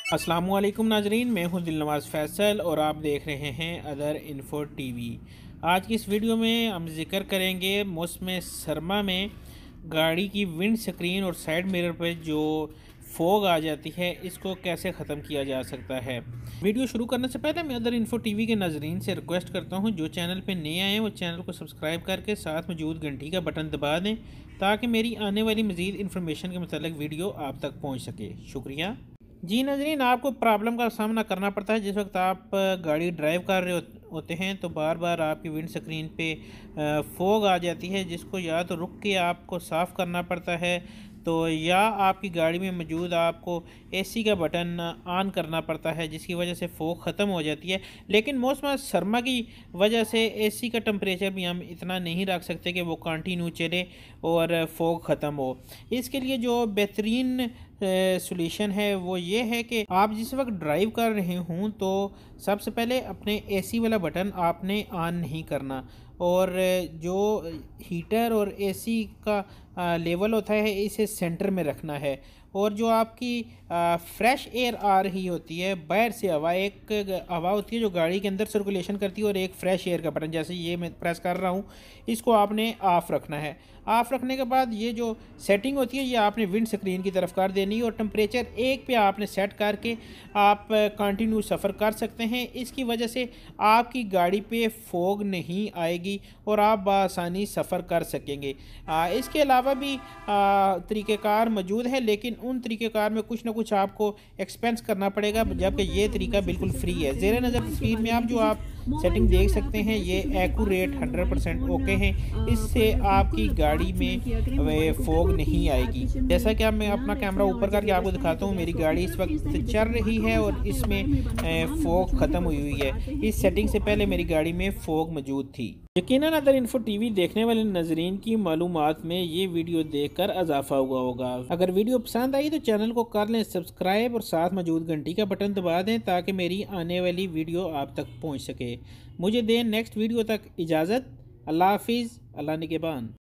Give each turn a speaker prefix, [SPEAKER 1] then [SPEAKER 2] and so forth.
[SPEAKER 1] अस्सलामुअलैकुम नाजरीन, मैं हूं दिलनवाज फैसल और आप देख रहे हैं अदर इन्फो टीवी। आज की इस वीडियो में हम जिक्र करेंगे मौसम सरमा में गाड़ी की विंड स्क्रीन और साइड मिरर पर जो फोग आ जाती है, इसको कैसे ख़त्म किया जा सकता है। वीडियो शुरू करने से पहले मैं अदर इन्फो टीवी के नाजरीन से रिक्वेस्ट करता हूं, जो चैनल पे नए आए हैं वो चैनल को सब्सक्राइब करके साथ मौजूद घंटी का बटन दबा दें, ताकि मेरी आने वाली मज़ीद इन्फॉर्मेशन के मतलब वीडियो आप तक पहुँच सके। शुक्रिया। जी नाजरीन, आपको प्रॉब्लम का सामना करना पड़ता है जिस वक्त आप गाड़ी ड्राइव कर रहे होते हैं, तो बार बार आपकी विंड स्क्रीन पे फोग आ जाती है, जिसको या तो रुक के आपको साफ़ करना पड़ता है, तो या आपकी गाड़ी में मौजूद आपको एसी का बटन ऑन करना पड़ता है, जिसकी वजह से फोग ख़त्म हो जाती है। लेकिन मौसम सरमा की वजह से एसी का टेम्परेचर भी हम इतना नहीं रख सकते कि वो कंटिन्यू चले और फोग ख़त्म हो। इसके लिए जो बेहतरीन सॉल्यूशन है वो ये है कि आप जिस वक्त ड्राइव कर रहे हों तो सबसे पहले अपने एसी वाला बटन आपने ऑन नहीं करना, और जो हीटर और एसी का लेवल होता है इसे सेंटर में रखना है, और जो आपकी फ्रेश एयर आ रही होती है बाहर से, हवा एक हवा होती है जो गाड़ी के अंदर सर्कुलेशन करती है, और एक फ्रेश एयर का बटन जैसे ये मैं प्रेस कर रहा हूँ, इसको आपने ऑफ़ रखना है। ऑफ़ रखने के बाद ये जो सेटिंग होती है ये आपने विंड स्क्रीन की तरफ कर देनी है, और टेम्परेचर 1 पे आपने सेट करके आप कंटिन्यू सफ़र कर सकते हैं। इसकी वजह से आपकी गाड़ी पे फोग नहीं आएगी और आप बआसानी सफ़र कर सकेंगे। इसके अलावा भी तरीक़ेकार मौजूद है, लेकिन उन तरीक़ेकार में कुछ ना कुछ आपको एक्सपेंस करना पड़ेगा, जबकि ये तरीका बिल्कुल फ्री है। ज़ेरे नज़र तस्वीर में आप सेटिंग देख सकते हैं, ये एक्यूरेट 100% ओके हैं। इससे आपकी गाड़ी में फोग नहीं आएगी। जैसा कि अब मैं अपना कैमरा ऊपर करके आपको दिखाता हूँ, मेरी गाड़ी इस वक्त चल रही है और इसमें फोग ख़त्म हुई है। इस सेटिंग से पहले मेरी गाड़ी में फोग मौजूद थी। यकीनन अदर इन्फो टीवी देखने वाले नजरीन की मालूमात में ये वीडियो देखकर इजाफा हुआ होगा। अगर वीडियो पसंद आई तो चैनल को कर लें सब्सक्राइब और साथ मौजूद घंटी का बटन दबा दें, ताकि मेरी आने वाली वीडियो आप तक पहुंच सके। मुझे दें नेक्स्ट वीडियो तक इजाज़त। अल्लाह हाफिज़, अल्लाह निगहबान।